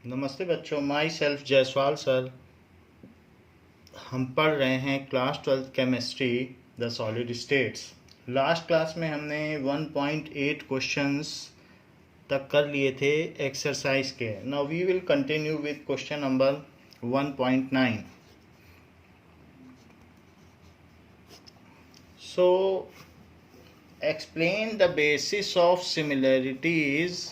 नमस्ते बच्चों, my self Jaiswal sir. हम पढ़ रहे हैं class 12 chemistry the solid states. Last class में हमने 1.8 क्वेश्चंस तक कर लिए थे एक्सरसाइज के। Now we will continue with question number 1.9। So explain the basis of similarities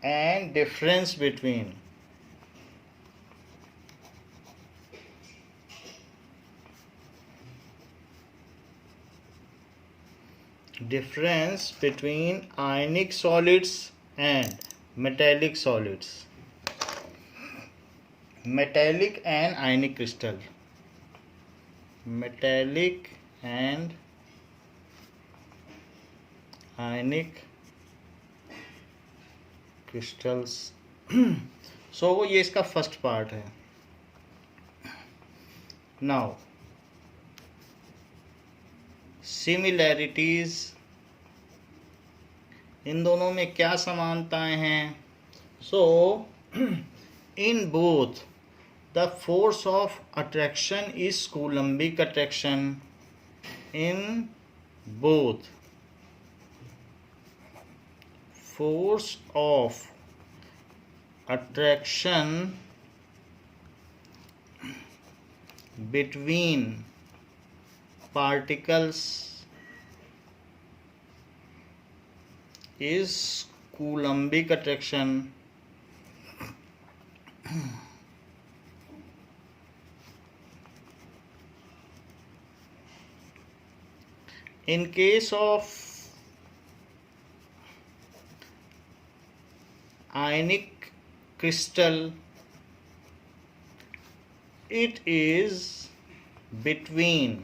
and difference between ionic solids and metallic solids. Metallic and ionic crystal. Metallic and ionic crystals. So ये इसका first part है. Now similarities, इन दोनों में क्या समानताएं हैं? So in both the force of attraction is Coulombic attraction. In both force of attraction between particles is Coulombic attraction. In case of ionic crystal, it is between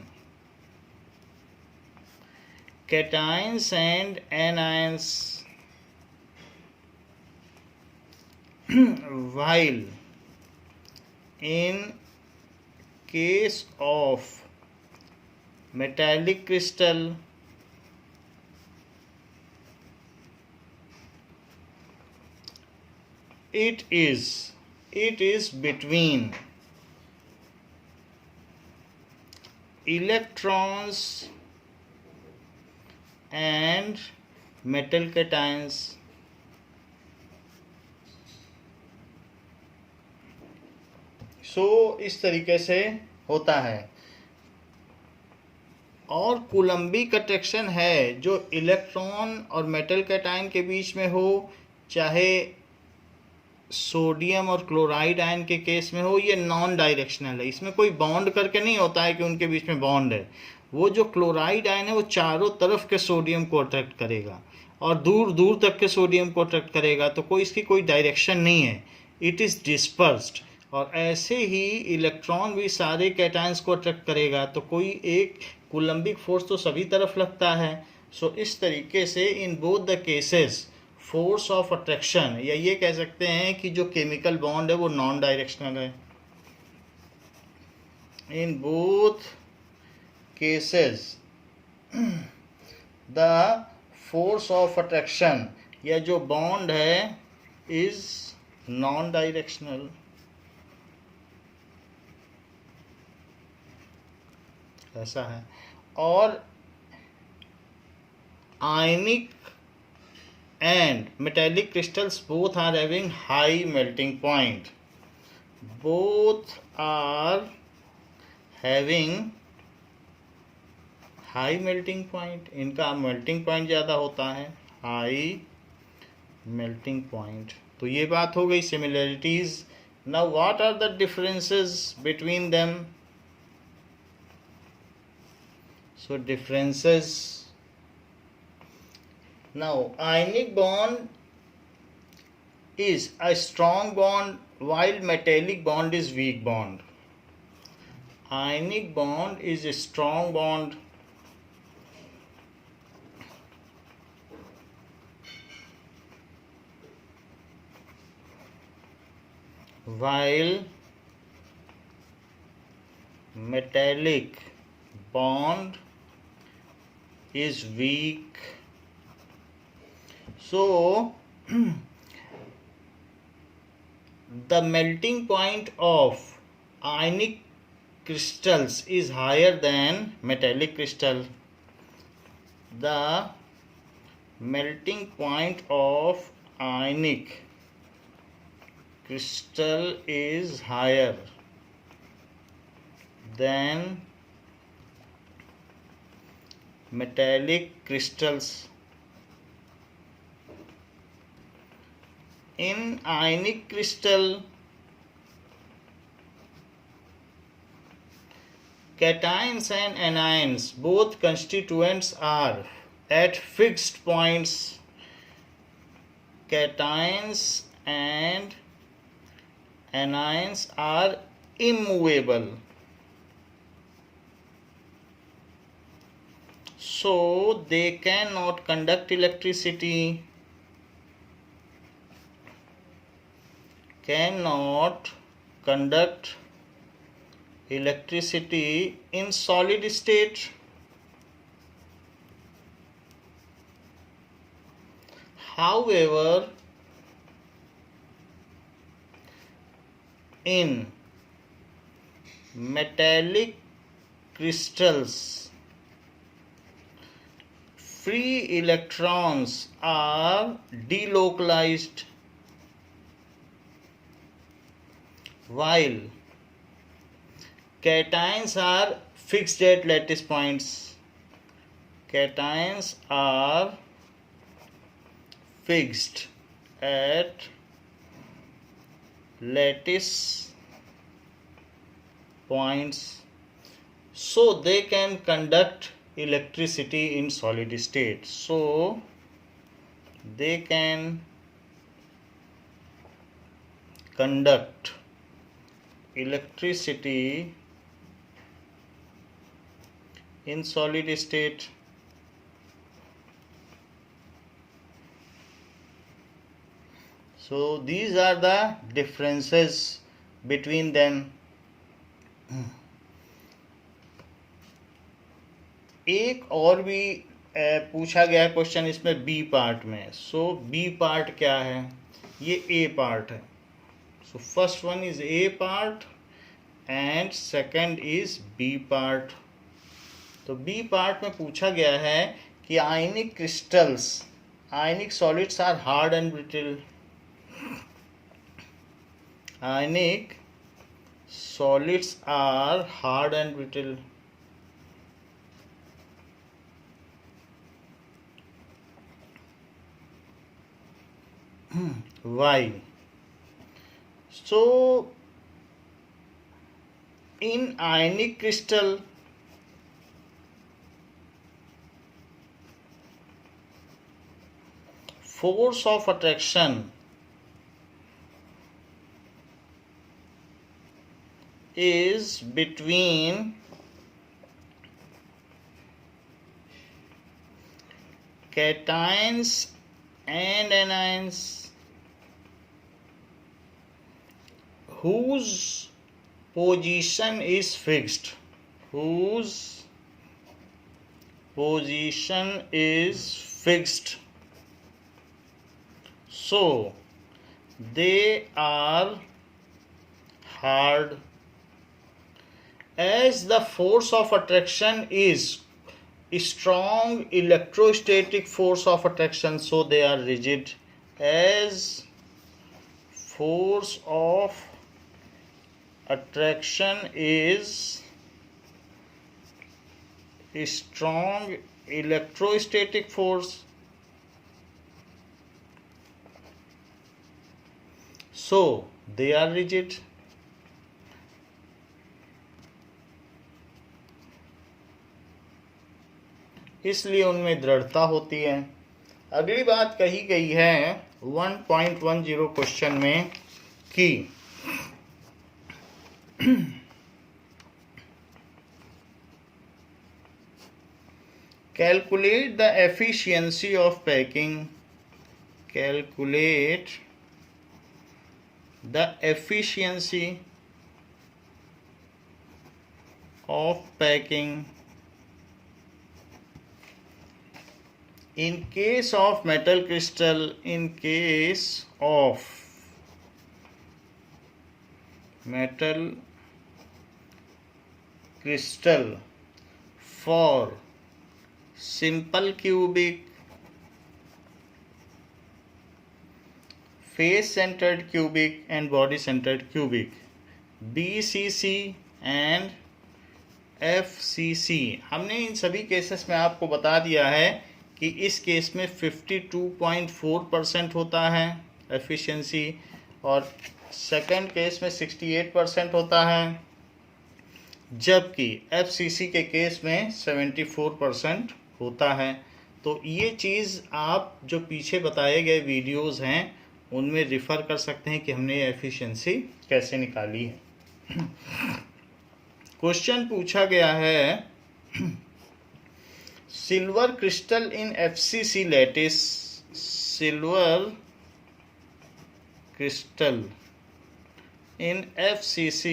cations and anions, while in case of metallic crystal, it is between electrons and metal cations. So इस तरीके से होता है. और Coulombic attraction है जो electron और metal cation के बीच में हो, चाहे सोडियम और क्लोराइड आयन के केस में हो, ये नॉन डायरेक्शनल है. इसमें कोई बॉन्ड करके नहीं होता है कि उनके बीच में बॉन्ड है. वो जो क्लोराइड आयन है वो चारों तरफ के सोडियम को अट्रैक्ट करेगा और दूर दूर तक के सोडियम को अट्रैक्ट करेगा. तो कोई इसकी कोई डायरेक्शन नहीं है, इट इज़ डिस्पर्स्ड. और ऐसे ही इलेक्ट्रॉन भी सारे कैटायंस को अट्रैक्ट करेगा, तो कोई एक कूलम्बिक फोर्स तो सभी तरफ लगता है. सो इस तरीके से in both the cases force of attraction, या ये कह सकते हैं कि जो केमिकल बॉन्ड है वो नॉन डायरेक्शनल है. In both cases the force of attraction, या जो बॉन्ड है, इज नॉन डायरेक्शनल. ऐसा है. और आयनिक and metallic crystals both are having high melting point. Both are having high melting point. इनका melting point ज़्यादा होता है, high melting point. तो ये बात हो गई similarities. Now what are the differences between them? So differences. Now ionic bond is a strong bond while metallic bond is weak bond. Ionic bond is a strong bond while metallic bond is weak. So the melting point of ionic crystals is higher than metallic crystal. The melting point of ionic crystal is higher than metallic crystals. In ionic crystal, cations and anions, both constituents, are at fixed points. Cations and anions are immovable. So they cannot conduct electricity. Cannot conduct electricity in solid state. However, in metallic crystals, free electrons are delocalized, while cations are fixed at lattice points. Cations are fixed at lattice points, so they can conduct electricity in solid state. So they can conduct electricity in solid state. So these are the differences between them. एक और भी पूछा गया question इसमें B part में. सो B part क्या है? ये ए पार्ट है. So first one is A part and second is B part. तो बी पार्ट में पूछा गया है कि ionic crystals, ionic solids are hard and brittle. Ionic solids are hard and brittle. Why? So, in ionic crystal, force of attraction is between cations and anions whose position is fixed. Whose position is fixed. So they are hard. As the force of attraction is strong electrostatic force of attraction, so they are rigid. As force of attraction is strong electrostatic force, so they are rigid. इसलिए उनमें दृढ़ता होती है. अगली बात कही गई है 1.10 क्वेश्चन में कि calculate the efficiency of packing. Calculate the efficiency of packing. In case of metal crystal, in case of metal crystal, for simple cubic, face centered cubic and body centered cubic, BCC and FCC, हमने इन सभी cases में आपको बता दिया है कि इस case में 52.4% होता है एफिशिएंसी और सेकंड केस में 68% होता है, जबकि FCC के केस में 74% होता है। तो ये चीज़ आप जो पीछे बताए गए वीडियोस हैं उनमें रिफ़र कर सकते हैं कि हमने ये एफिशिएंसी कैसे निकाली है। क्वेश्चन पूछा गया है silver crystal in FCC lattice, silver crystal in FCC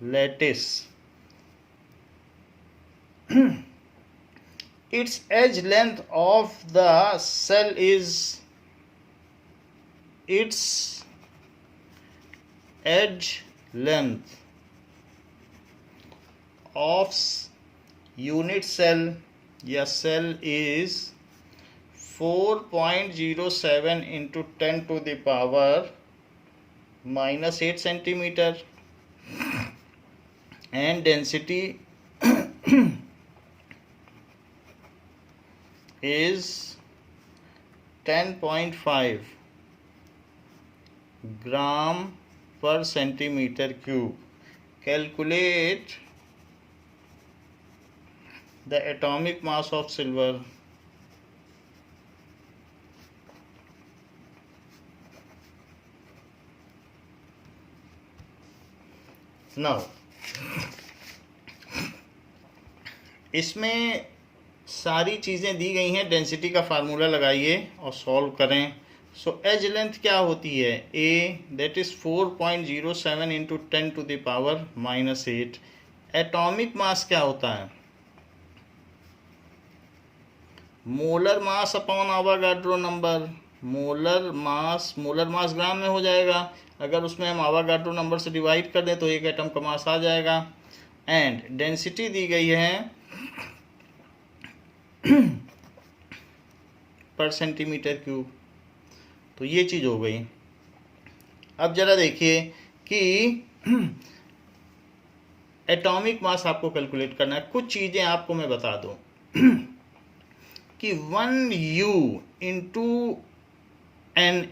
lattice, its edge length of the cell is, its edge length of unit cell या cell is 4.07 into 10 to the power minus 8 centimeter and density is 10.5 gram per centimeter cube. Calculate the atomic mass of silver. Now इसमें सारी चीज़ें दी गई हैं, density का formula लगाइए और solve करें। सो एज लेंथ क्या होती है, A that is 4.07 into 10 to the power -8। Atomic mass क्या होता है, molar mass upon Avogadro number. Molar mass gram में हो जाएगा, अगर उसमें हम आवागाड्रो नंबर से डिवाइड कर दें तो एक एटम का मास आ जाएगा। एंड डेंसिटी दी गई है पर सेंटीमीटर क्यूब। तो ये चीज़ हो गई। अब जरा देखिए कि एटॉमिक मास आपको कैलकुलेट करना है। कुछ चीज़ें आपको मैं बता दूं कि 1U इंटू Na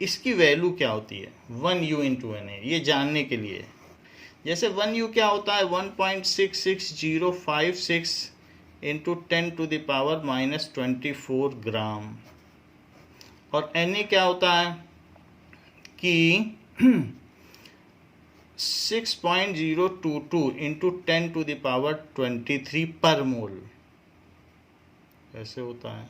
इसकी वैल्यू क्या होती है, 1U इंटू Na, ये जानने के लिए। जैसे 1U क्या होता है, 1.66056 इंटू 10 टू द पावर -24 ग्राम। और Na क्या होता है कि 6.022 इंटू 10 टू द पावर 23 पर मोल, ऐसे होता है।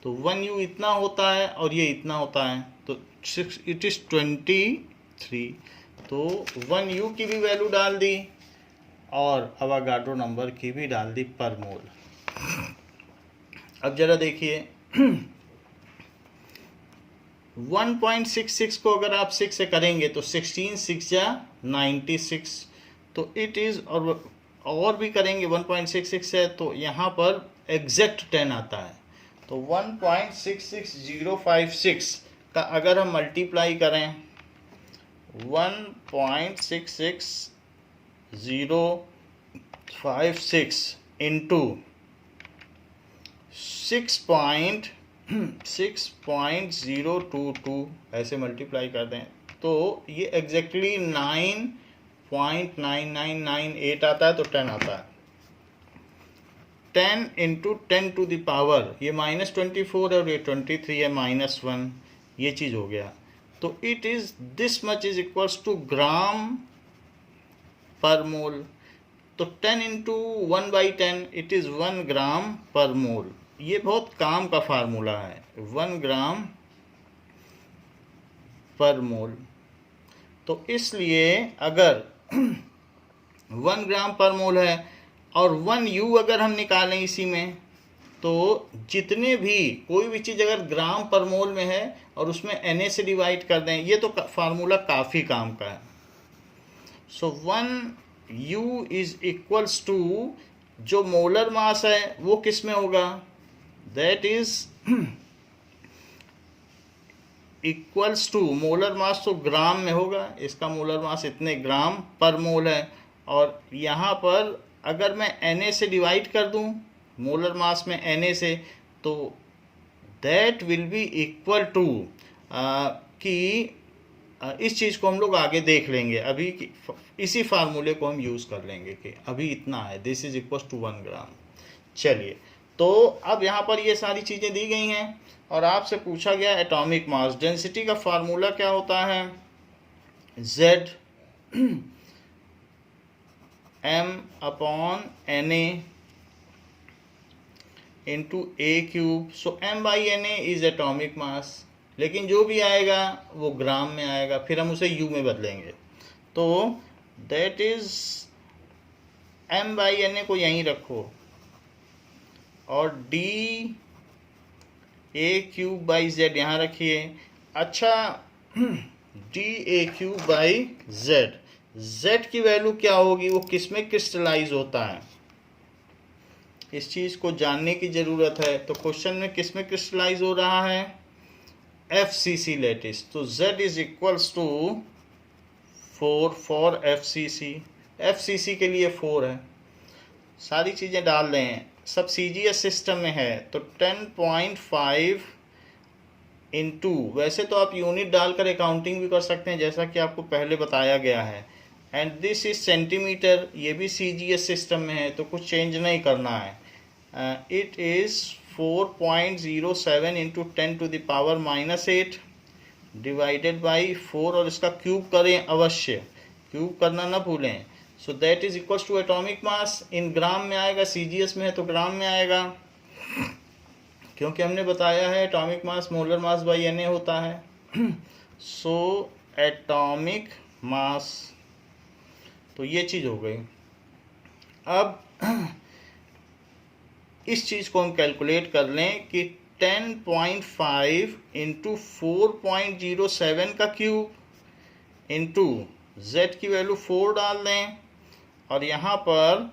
तो 1U इतना होता है और ये इतना होता है, तो 6 इट इज़ 23। तो 1U की भी वैल्यू डाल दी और अवागाड्रो नंबर की भी डाल दी पर मोल। अब जरा देखिए 1.66 को अगर आप 6 से करेंगे तो 16 6 या 96, तो इट इज़, और भी करेंगे 1.66 से तो यहाँ पर एग्जैक्ट 10 आता है। तो 1.66056 का अगर हम मल्टीप्लाई करें 1.66056 इंटू 6.022 ऐसे मल्टीप्लाई कर दें तो ये एग्जैक्टली 9.9998 आता है, तो 10 आता है। 10 इंटू 10 टू द पावर, ये -24 है और ये 23 है, -1, ये चीज़ हो गया। तो it is this much is equals to gram per mole. तो 10 into 1/10 it is 1 gram per मोल। ये बहुत काम का फार्मूला है, 1 ग्राम पर मोल। तो इसलिए अगर 1 ग्राम पर मोल है, और 1 यू अगर हम निकालें इसी में, तो जितने भी कोई भी चीज़ अगर ग्राम पर मोल में है और उसमें Na से डिवाइड कर दें, ये तो फार्मूला काफ़ी काम का है। So 1 U is equals to, जो मोलर मास है वो किस में होगा, that is equals to, molar mass तो ग्राम में होगा, इसका मोलर मास इतने ग्राम पर मोल है, और यहाँ पर अगर मैं Na से डिवाइड कर दूँ मोलर मास में Na से, तो that will be equal to, कि इस चीज़ को हम लोग आगे देख लेंगे, अभी इसी फार्मूले को हम यूज़ कर लेंगे कि अभी इतना है, दिस इज इक्वल टू 1 ग्राम। चलिए, तो अब यहाँ पर ये सारी चीज़ें दी गई हैं और आपसे पूछा गया एटॉमिक मास। डेंसिटी का फार्मूला क्या होता है, Z m/Na into A cube. So m/Na is atomic mass, लेकिन जो भी आएगा वो ग्राम में आएगा, फिर हम उसे यू में बदलेंगे। तो दैट इज m/Na को यहीं रखो, और D A cube by Z यहाँ रखिए। अच्छा, D A cube by Z, Z की वैल्यू क्या होगी, वो किस में क्रिस्टलाइज होता है, इस चीज़ को जानने की ज़रूरत है। तो क्वेश्चन में किस में क्रिस्टलाइज हो रहा है, FCC लेटिस। तो Z is equals to 4 for FCC, FCC के लिए 4 है। सारी चीज़ें डाल रहे हैं, सब CGS सिस्टम में है, तो 10.5 इंटू, वैसे तो आप यूनिट डालकर अकाउंटिंग भी कर सकते हैं जैसा कि आपको पहले बताया गया है, एंड दिस इज सेंटीमीटर, ये भी CGS सिस्टम में है तो कुछ चेंज नहीं करना है। It is 4.07 into 10⁻⁻8 divided by 4, और इसका क्यूब करें अवश्य, क्यूब करना ना भूलें। So that is equals to atomic mass, in gram में आएगा, CGS में है तो ग्राम में आएगा, क्योंकि हमने बताया है atomic mass molar mass by Na होता है। सो एटॉमिक मास, तो ये चीज़ हो गई। अब इस चीज़ को हम कैलकुलेट कर लें कि 10.5 इंटू 4.07 का क्यूब इंटू Z की वैल्यू 4 डाल दें, और यहाँ पर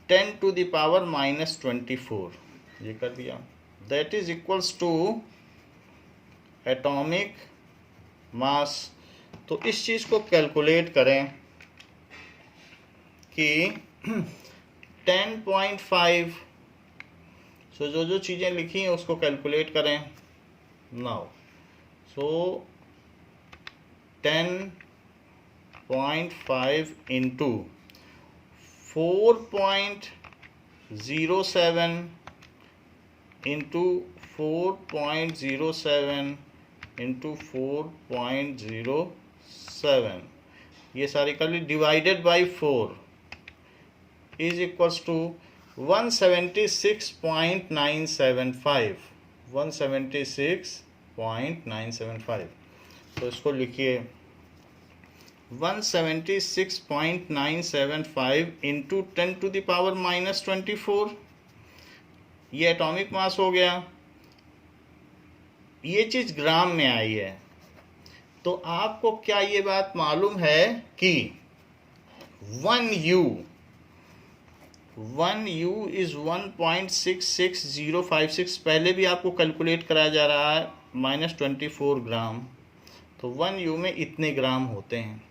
10⁻⁻24 ये कर दिया, that is equals to atomic mass. तो इस चीज़ को कैलकुलेट करें कि 10.5, सो जो चीज़ें लिखी हैं उसको कैलकुलेट करें now. So 10.5 into 4.07 into 4.07 into 4.07, ये सारी कर ली, divided by 4 is equals to 176.975, 176.975। तो इसको लिखिए 176.975 इंटू 10⁻⁻24, ये एटॉमिक मास हो गया। ये चीज़ ग्राम में आई है, तो आपको क्या ये बात मालूम है कि 1 U इज 1.66056, पहले भी आपको कैलकुलेट कराया जा रहा है, -24 ग्राम, तो 1 U में इतने ग्राम होते हैं।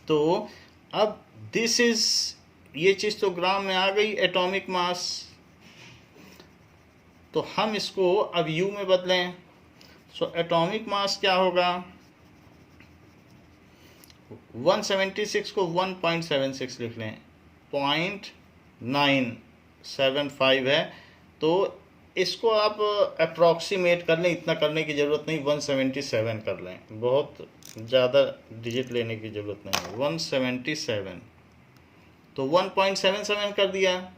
तो अब दिस इज, ये चीज़ तो ग्राम में आ गई एटॉमिक मास, तो हम इसको अब U में बदलें। सो एटॉमिक मास क्या होगा, 176 को 1.76 लिख लें, 0.975 है, तो इसको आप अप्रॉक्सीमेट कर लें, इतना करने की ज़रूरत नहीं, 177 कर लें, बहुत ज़्यादा डिजिट लेने की ज़रूरत नहीं है, 177, तो 1.77 कर दिया।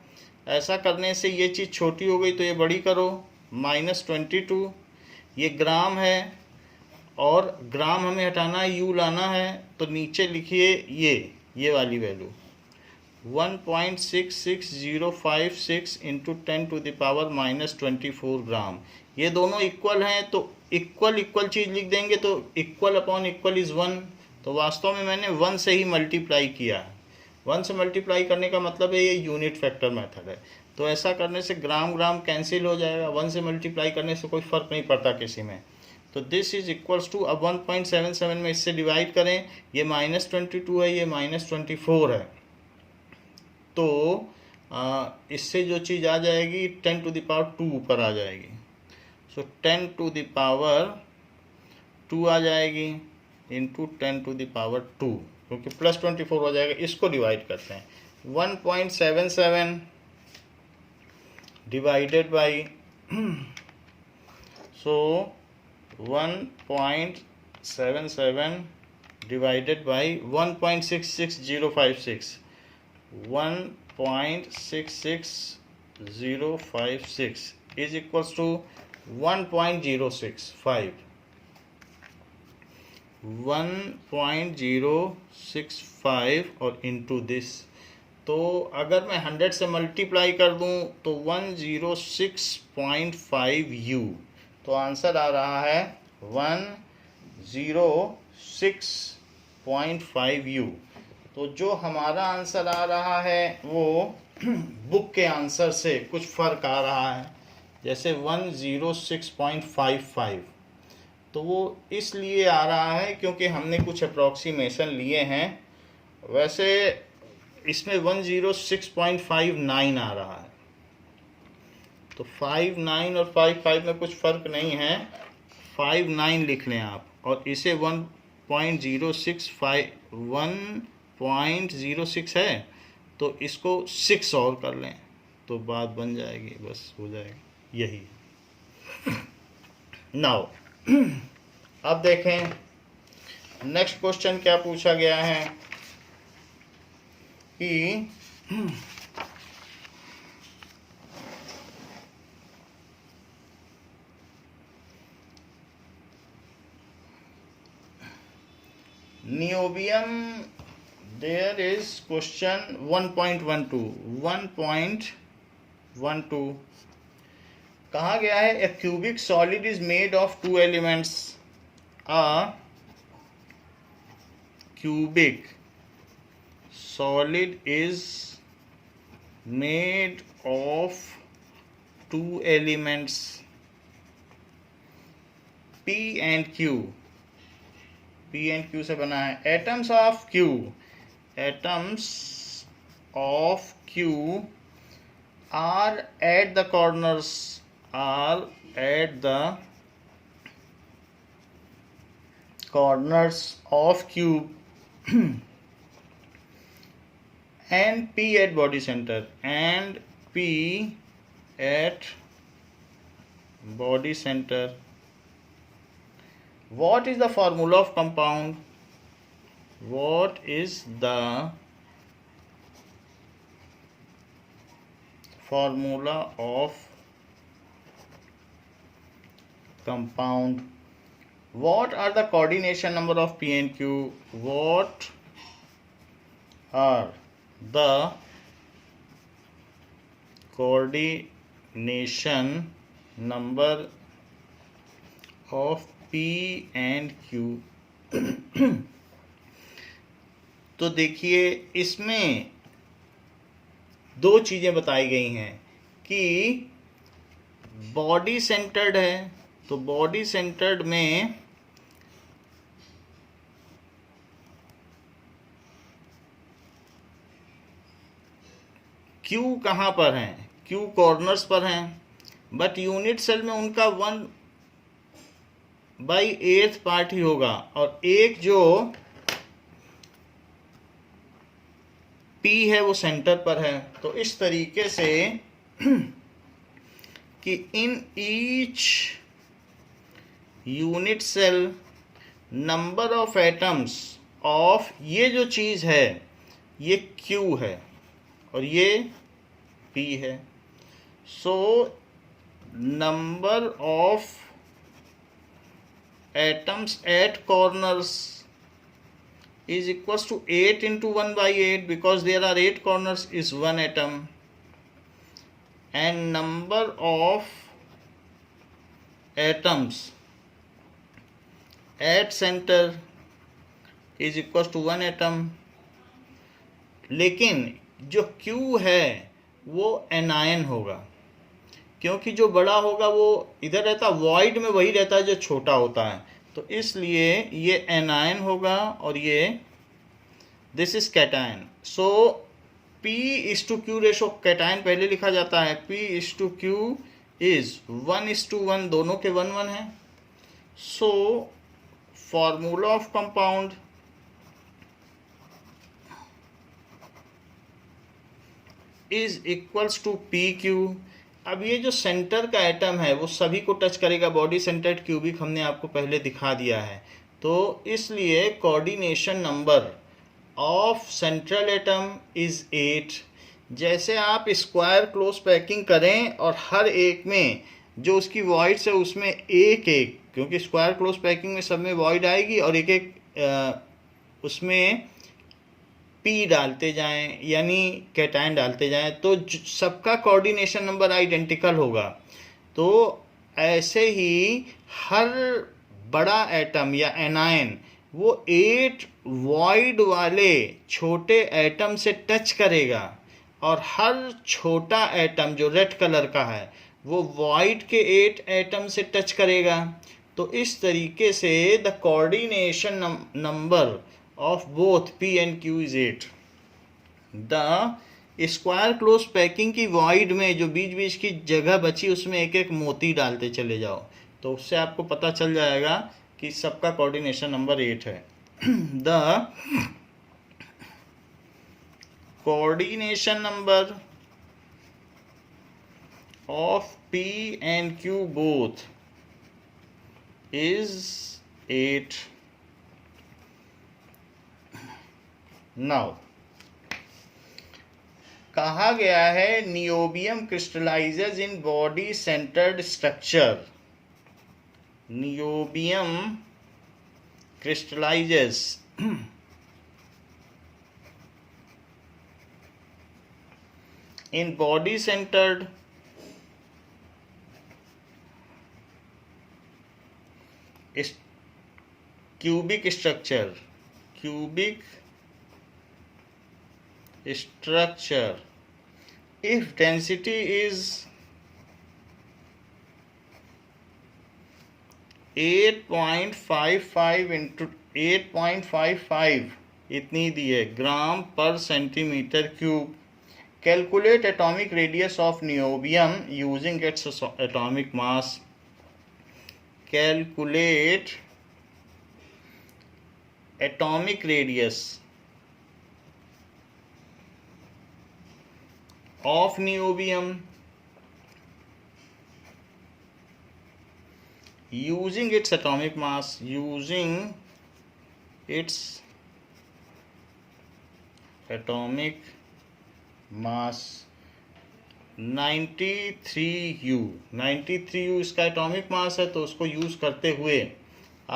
ऐसा करने से ये चीज़ छोटी हो गई तो ये बड़ी करो, -22, ये ग्राम है और ग्राम हमें हटाना है, U लाना है, तो नीचे लिखिए ये वाली वैल्यू 1.66056 इंटू 10⁻⁻24 ग्राम, ये दोनों इक्वल हैं तो इक्वल चीज़ लिख देंगे, तो इक्वल अपॉन इक्वल इज़ 1, तो वास्तव में मैंने 1 से ही मल्टीप्लाई किया है। 1 से मल्टीप्लाई करने का मतलब है ये यूनिट फैक्टर मेथड है, तो ऐसा करने से ग्राम ग्राम कैंसिल हो जाएगा, 1 से मल्टीप्लाई करने से कोई फ़र्क नहीं पड़ता किसी में। तो दिस इज इक्वल्स टू, अब 1.77 में इससे डिवाइड करें, ये -22 है, ये -24 है, तो इससे जो चीज़ आ जाएगी 10⁻² ऊपर आ जाएगी, सो 10⁻² आ जाएगी इंटू 10⁻², क्योंकि +24 हो जाएगा। इसको डिवाइड करते हैं, 1.77 divided by so 1.77 divided by 1.66056, 1.66056 is equals to 1.065, 1.065 और इंटू दिस, तो अगर मैं 100 से मल्टीप्लाई कर दूं तो 106.5 U, तो आंसर आ रहा है 106.5 U। तो जो हमारा आंसर आ रहा है वो बुक के आंसर से कुछ फ़र्क आ रहा है, जैसे 106.55, तो वो इसलिए आ रहा है क्योंकि हमने कुछ अप्रॉक्सीमेशन लिए हैं, वैसे इसमें 106.59 आ रहा है, तो 59 और 55 में कुछ फ़र्क नहीं है, 59 लिख लें आप, और इसे 1.06 है तो इसको 6 और कर लें तो बात बन जाएगी, बस हो जाएगी यही। नाउ अब देखें नेक्स्ट क्वेश्चन क्या पूछा गया है कि niobium, there is question 1.12 कहा गया है a cubic solid is made of 2 elements, a cubic solid is made of 2 elements P and Q, P and Q से बना है, atoms of Q are at the corners, of cube and P at body center, What is the formula of compound? What is the formula of compound? What are the coordination number of P and Q? What are the coordination number of P and Q? तो देखिए इसमें दो चीज़ें बताई गई हैं कि body centred है, तो बॉडी सेंटर्ड में Q कहाँ पर हैं? Q कॉर्नर्स पर हैं, बट यूनिट सेल में उनका 1/8 पार्ट ही होगा, और एक जो P है वो सेंटर पर है। तो इस तरीके से कि in each unit cell number of atoms of, ये जो चीज़ है ये Q है और ये P है, so number of atoms at corners is equals to 8 into 1 by 8 because there are 8 corners is 1 atom, and number of atoms at center is equals to 1 atom. लेकिन जो Q है वो एनायन होगा, क्योंकि जो बड़ा होगा वो इधर रहता, वॉइड में वही रहता है जो छोटा होता है, तो इसलिए ये एनायन होगा और ये this is cation. So P:Q ratio, cation पहले लिखा जाता है, P:Q इज 1:1, दोनों के 1:1 है. So formula of compound is equals to PQ. अब ये जो सेंटर का एटम है वो सभी को टच करेगा, बॉडी सेंटर्ड क्यूबिक हमने आपको पहले दिखा दिया है, तो इसलिए coordination number of central atom is 8. जैसे आप स्क्वायर क्लोज पैकिंग करें और हर एक में जो उसकी वॉइड्स है उसमें एक एक, क्योंकि स्क्वायर क्लोज पैकिंग में सब में वॉइड आएगी, और एक एक उसमें पी डालते जाएं यानी कैटायन डालते जाएं, तो सबका कोऑर्डिनेशन नंबर आइडेंटिकल होगा. तो ऐसे ही हर बड़ा एटम या एनायन वो 8 वॉइड वाले छोटे एटम से टच करेगा, और हर छोटा एटम जो रेड कलर का है वो वॉइड के 8 एटम से टच करेगा. तो इस तरीके से the coordination number of both P and Q is 8. The square close packing की वॉइड में जो बीच बीच की जगह बची उसमें एक एक मोती डालते चले जाओ, तो उससे आपको पता चल जाएगा कि सबका कोऑर्डिनेशन नंबर 8 है. The coordination number of P and Q both is 8. Now कहा गया है niobium crystallises in body centred structure. Niobium crystallises in body centred cubic structure. Cubic structure if density is 8.55 into 8.55 इतनी दी है ग्राम पर centimetre cube. Calculate atomic radius of niobium using its atomic mass. Calculate atomic radius of niobium using its atomic mass. Using its atomic mass 93U. 93U इसका atomic mass है, तो उसको use करते हुए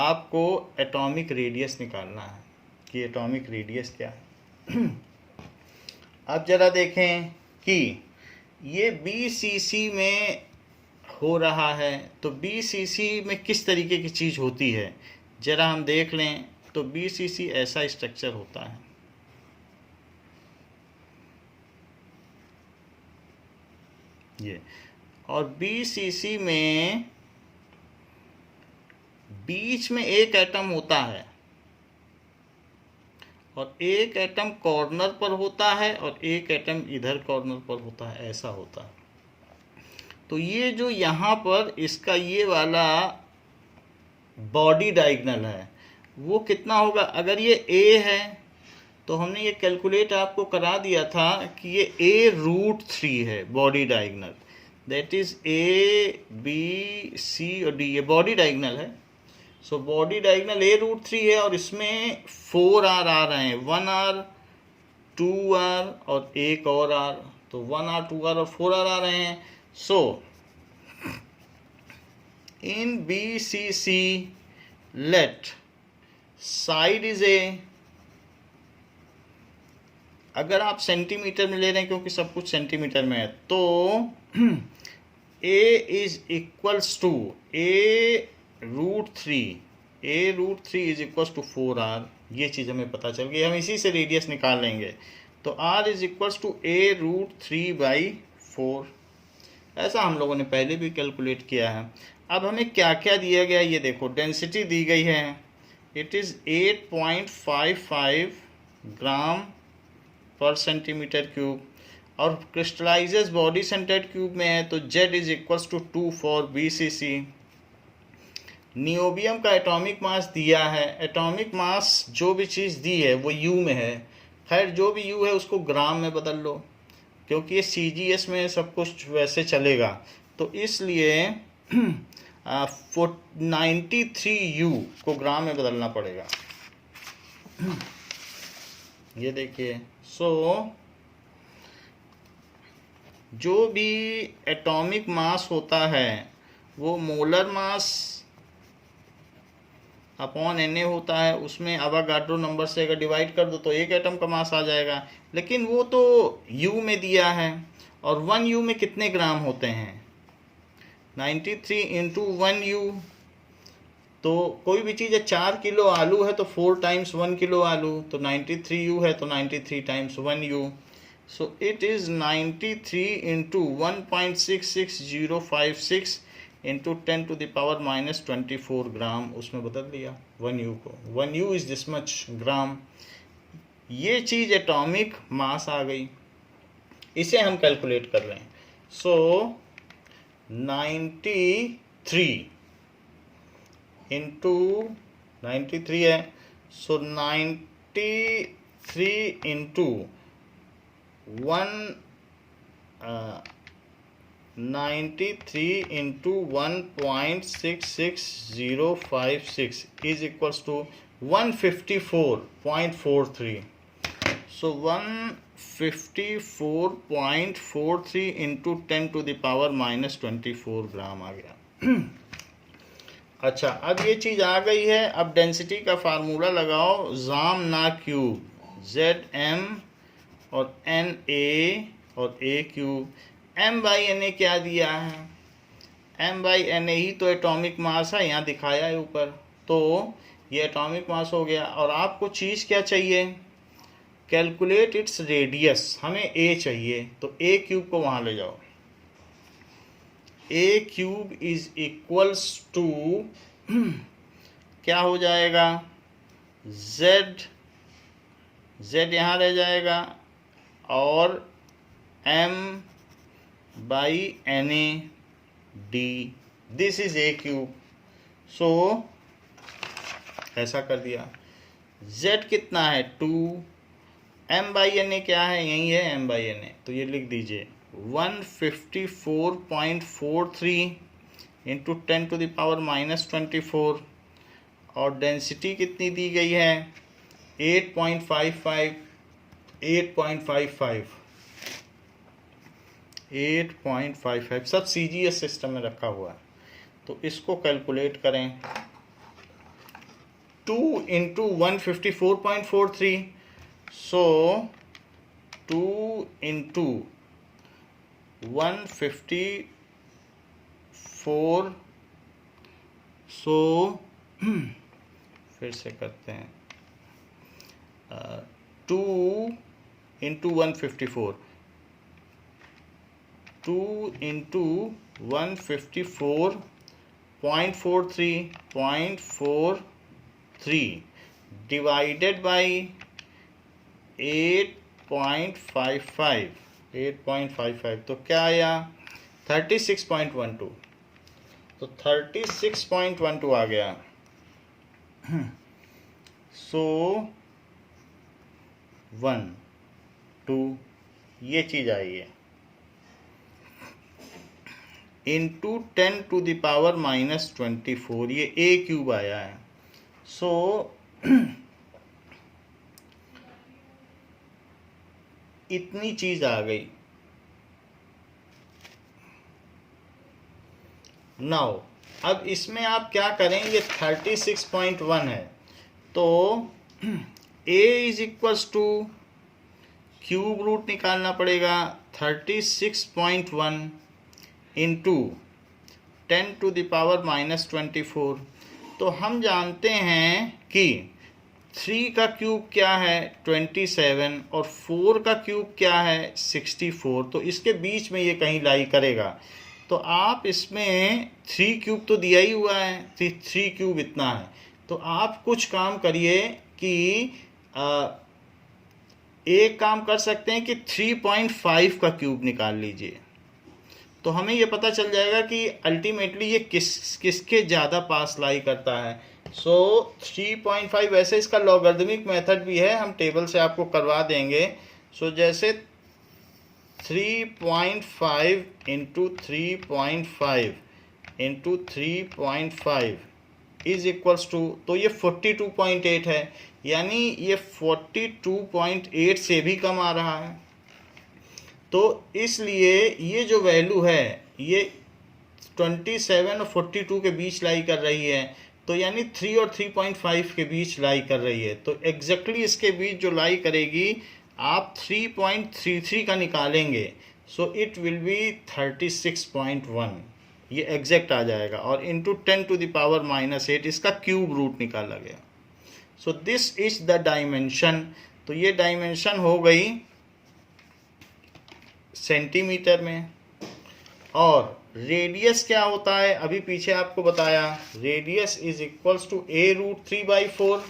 आपको एटॉमिक रेडियस निकालना है कि एटॉमिक रेडियस क्या है. अब जरा देखें कि ये BCC में हो रहा है, तो BCC में किस तरीके की चीज़ होती है जरा हम देख लें. तो BCC ऐसा स्ट्रक्चर होता है, ये, और BCC में बीच में एक एटम होता है और एक एटम कॉर्नर पर होता है और एक एटम इधर कॉर्नर पर होता है, ऐसा होता है. तो ये जो यहाँ पर इसका ये वाला बॉडी डायगोनल है वो कितना होगा. अगर ये A है तो हमने ये कैलकुलेट आपको करा दिया था कि ये A√3 है body diagonal, that is A B C और D, ये बॉडी डायगोनल है. सो बॉडी डायगोनल A√3 है और इसमें 4R आ रहे हैं, 1R 2R और एक और R, तो 1R 2R और 4R आ रहे हैं. सो इन BCC let side is A अगर आप सेंटीमीटर में ले रहे हैं क्योंकि सब कुछ सेंटीमीटर में है, तो A is equals to A√3 is equals to 4R। ये चीज़ हमें पता चल गई, हम इसी से रेडियस निकाल लेंगे। तो R is equals to A√3/4। ऐसा हम लोगों ने पहले भी कैलकुलेट किया है। अब हमें क्या क्या दिया गया ये देखो, डेंसिटी दी गई है, इट इज़ 8.55 ग्राम पर सेंटीमीटर क्यूब, और क्रिस्टलाइजेस बॉडी सेंटर्ड क्यूब में है तो Z is equals to 2 for BCC। Niobium का एटॉमिक मास दिया है, एटॉमिक मास जो भी चीज़ दी है वो U में है। खैर जो भी U है उसको ग्राम में बदल लो, क्योंकि ये CGS में सब कुछ वैसे चलेगा, तो इसलिए 93U को ग्राम में बदलना पड़ेगा। ये देखिए, जो भी एटॉमिक मास होता है वो मोलर मास अपॉन Na होता है, उसमें अवागाड्रो नंबर से अगर डिवाइड कर दो तो एक एटम का मास आ जाएगा। लेकिन वो तो U में दिया है, और 1U में कितने ग्राम होते हैं, 93 इंटू 1U। तो कोई भी चीज़ है, 4 किलो आलू है तो 4 टाइम्स 1 किलो आलू, तो 93U है तो 93 times 1U। So it is 93 into 1.66056 into 10 to the power minus 24 ग्राम, उसमें बदल दिया 1U को, 1U is this much ग्राम। ये चीज़ एटॉमिक मास आ गई, इसे हम कैलकुलेट कर रहे हैं। सो 93 इंटू 93 है, सो 93 into 93 into 1.66056 is equals to 154.43. So 154.43 into 10 to the power minus 24 ग्राम आ गया। अच्छा, अब ये चीज़ आ गई है, अब डेंसिटी का फार्मूला लगाओ, जाम ना क्यूब, ZM और Na और A क्यूब। M/Na क्या दिया है, M/Na ही तो एटॉमिक मास है, यहाँ दिखाया है ऊपर, तो ये एटॉमिक मास हो गया। और आपको चीज़ क्या चाहिए, कैलकुलेट इट्स रेडियस, हमें A चाहिए, तो A क्यूब को वहाँ ले जाओ। A cube is equals to क्या हो जाएगा, Z यहाँ रह जाएगा, और M/Na D, this is A cube. So ऐसा कर दिया। Z कितना है 2, M/Na क्या है, यही है M/Na, तो ये लिख दीजिए 154.43 into 10 to the power minus 24, और डेंसिटी कितनी दी गई है 8.55 सब CGS सिस्टम में रखा हुआ है। तो इसको कैलकुलेट करें, 2 इंटू 154.43, सो 2 इंटू 154, सो फिर से करते हैं, 2 इंटू 154, 2 इंटू 154.43 डिवाइडेड बाई 8.55, तो क्या आया 36.12, तो 36.12 आ गया। सो 1 2 ये चीज़ आई है, into 10 to the power minus 24, ये A क्यूब आया है। सो इतनी चीज़ आ गई। नाउ अब इसमें आप क्या करें, ये 36.1 है, तो A is equals to cube root निकालना पड़ेगा 36.1 इंटू 10⁻⁻24। तो हम जानते हैं कि 3 का क्यूब क्या है 27 और 4 का क्यूब क्या है 64। तो इसके बीच में ये कहीं लाई करेगा। तो आप इसमें 3 क्यूब तो दिया ही हुआ है, 3 क्यूब इतना है। तो आप कुछ काम करिए कि एक काम कर सकते हैं कि 3.5 का क्यूब निकाल लीजिए। तो हमें ये पता चल जाएगा कि अल्टीमेटली ये किसके ज़्यादा पास लाई करता है। सो 3.5, वैसे इसका लॉगरिदमिक मेथड भी है, हम टेबल से आपको करवा देंगे। सो जैसे 3.5 into 3.5 into 3.5 is equals to, तो ये 42.8 है, यानी ये 42.8 से भी कम आ रहा है। तो इसलिए ये जो वैल्यू है ये 27 और 42 के बीच लाई कर रही है। तो यानी 3 और 3.5 के बीच लाई कर रही है। तो एग्जैक्टली इसके बीच जो लाई करेगी, आप 3.33 का निकालेंगे, सो इट विल बी 36.1, ये एग्जैक्ट आ जाएगा। और इंटू 10⁻⁻8 इसका क्यूब रूट निकाला गया। So this is the dimension. तो ये डायमेंशन हो गई सेंटीमीटर में। और रेडियस क्या होता है, अभी पीछे आपको बताया, radius is equals to a√3/4।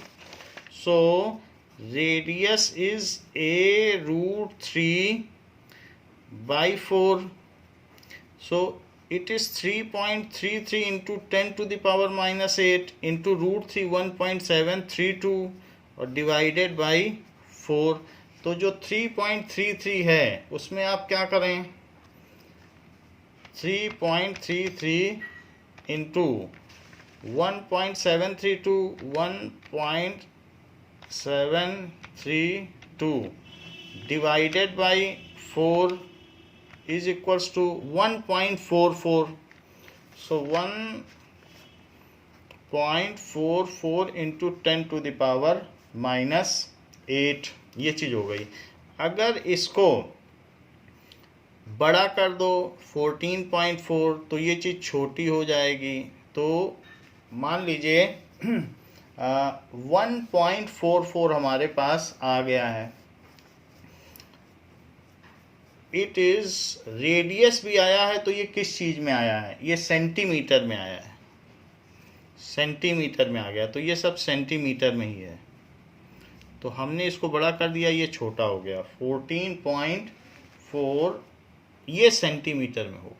So radius is a√3/4। So it is 3.33 into 10⁻⁻8 into √3 1.732 और डिवाइडेड बाई 4। तो जो 3.33 है उसमें आप क्या करें, 3.33 into 1.732 1.732 divided by 4 is equals to 1.44. So 1.44 into 10⁻⁻8 ये चीज़ हो गई। अगर इसको बड़ा कर दो 14.4 तो ये चीज़ छोटी हो जाएगी। तो मान लीजिए 1.44 हमारे पास आ गया है। इट इज़ रेडियस भी आया है, तो ये किस चीज़ में आया है, ये सेंटीमीटर में आया है, सेंटीमीटर में आ गया। तो ये सब सेंटीमीटर में ही है। तो हमने इसको बड़ा कर दिया, ये छोटा हो गया 14.4, ये सेंटीमीटर में होगा।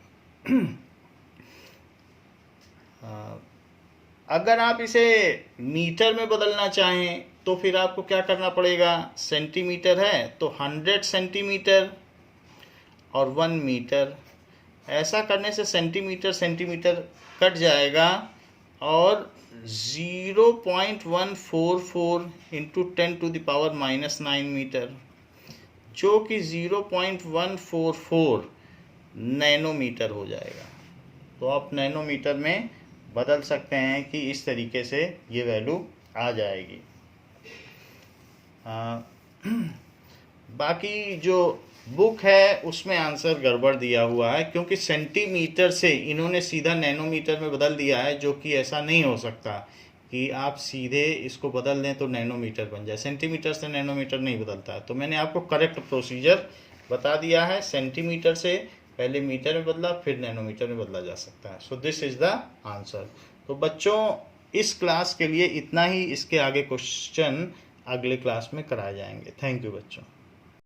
अगर आप इसे मीटर में बदलना चाहें तो फिर आपको क्या करना पड़ेगा, सेंटीमीटर है तो 100 सेंटीमीटर और 1 मीटर। ऐसा करने से सेंटीमीटर सेंटीमीटर कट जाएगा और 0.144 इंटू 10⁻⁻9 मीटर, जो कि 0.144 नैनोमीटर हो जाएगा। तो आप नैनोमीटर में बदल सकते हैं कि इस तरीके से ये वैल्यू आ जाएगी। बाकी जो बुक है उसमें आंसर गड़बड़ दिया हुआ है, क्योंकि सेंटीमीटर से इन्होंने सीधा नैनोमीटर में बदल दिया है, जो कि ऐसा नहीं हो सकता कि आप सीधे इसको बदल दें तो नैनोमीटर बन जाए। सेंटीमीटर से नैनोमीटर नहीं बदलता है। तो मैंने आपको करेक्ट प्रोसीजर बता दिया है, सेंटीमीटर से पहले मीटर में बदला, फिर नैनोमीटर में बदला जा सकता है। So this is the answer. तो बच्चों इस क्लास के लिए इतना ही, इसके आगे क्वेश्चन अगले क्लास में कराए जाएंगे। थैंक यू बच्चों।